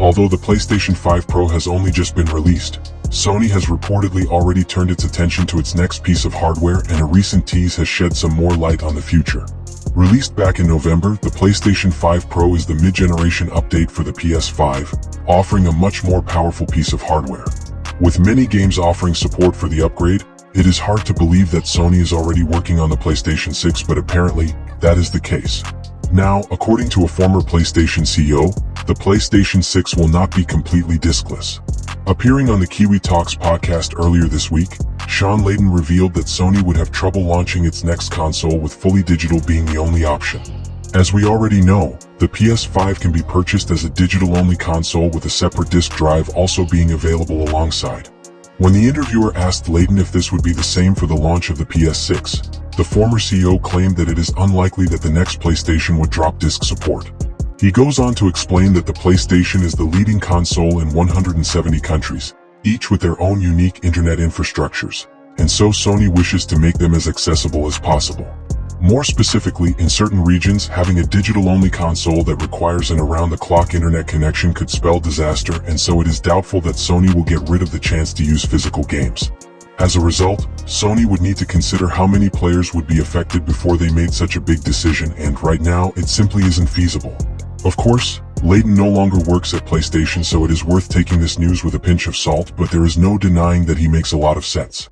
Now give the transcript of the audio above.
Although the PlayStation 5 Pro has only just been released, Sony has reportedly already turned its attention to its next piece of hardware, and a recent tease has shed some more light on the future. Released back in November, the PlayStation 5 Pro is the mid-generation update for the PS5, offering a much more powerful piece of hardware. With many games offering support for the upgrade, it is hard to believe that Sony is already working on the PlayStation 6, but apparently, that is the case. Now, according to a former PlayStation CEO, the PlayStation 6 will not be completely diskless. Appearing on the Kiwi Talks podcast earlier this week, Sean Layden revealed that Sony would have trouble launching its next console with fully digital being the only option. As we already know, the PS5 can be purchased as a digital-only console with a separate disk drive also being available alongside. When the interviewer asked Layden if this would be the same for the launch of the PS6, the former CEO claimed that it is unlikely that the next PlayStation would drop disk support. He goes on to explain that the PlayStation is the leading console in 170 countries, each with their own unique internet infrastructures, and so Sony wishes to make them as accessible as possible. More specifically, in certain regions, having a digital-only console that requires an around-the-clock internet connection could spell disaster, and so it is doubtful that Sony will get rid of the chance to use physical games. As a result, Sony would need to consider how many players would be affected before they made such a big decision, and right now, it simply isn't feasible. Of course, Layden no longer works at PlayStation, so it is worth taking this news with a pinch of salt, but there is no denying that he makes a lot of sense.